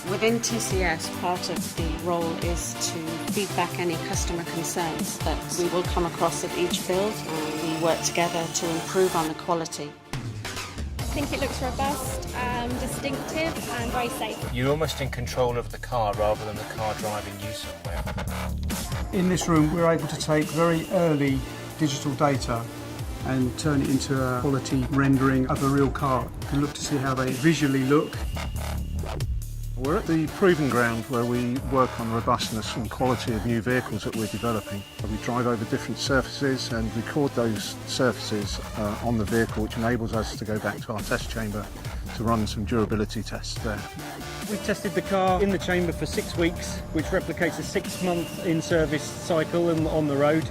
Within TCS, part of the role is to feed back any customer concerns that we will come across at each build, and we work together to improve on the quality. I think it looks robust, distinctive and very safe. You're almost in control of the car rather than the car driving you somewhere. In this room we're able to take very early digital data and turn it into a quality rendering of a real car. You can look to see how they visually look. We're at the proving ground where we work on robustness and quality of new vehicles that we're developing. We drive over different surfaces and record those surfaces on the vehicle, which enables us to go back to our test chamber to run some durability tests there. We've tested the car in the chamber for 6 weeks, which replicates a 6-month in-service cycle on the road.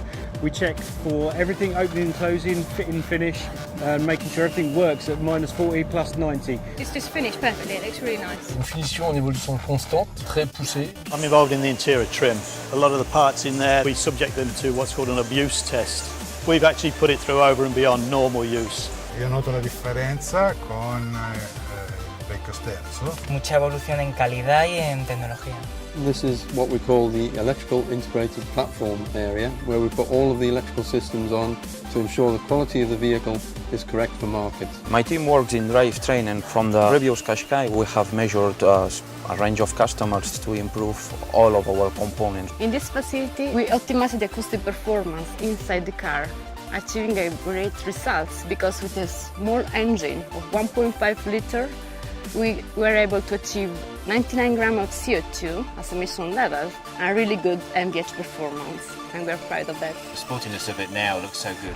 We check for everything opening and closing, fit and finish, and making sure everything works at -40 +90. It's just finished perfectly, it looks really nice. Une finition en évolution constante, très poussée. I'm involved in the interior trim. A lot of the parts in there, we subject them to what's called an abuse test. We've actually put it through over and beyond normal use. Io noto la differenza con il Qashqai'st. Mucha evolución en calidad y en tecnología. This is what we call the electrical integrated platform area, where we put all of the electrical systems on to ensure the quality of the vehicle is correct for market. My team works in drivetrain, and from the previous Qashqai we have measured a range of customers to improve all of our components. In this facility, we optimize the acoustic performance inside the car, achieving a great results because with a small engine of 1.5 liter, we were able to achieve 99 grams of CO2 as emission levels and really good MVH performance, and we're proud of that. The sportiness of it now looks so good.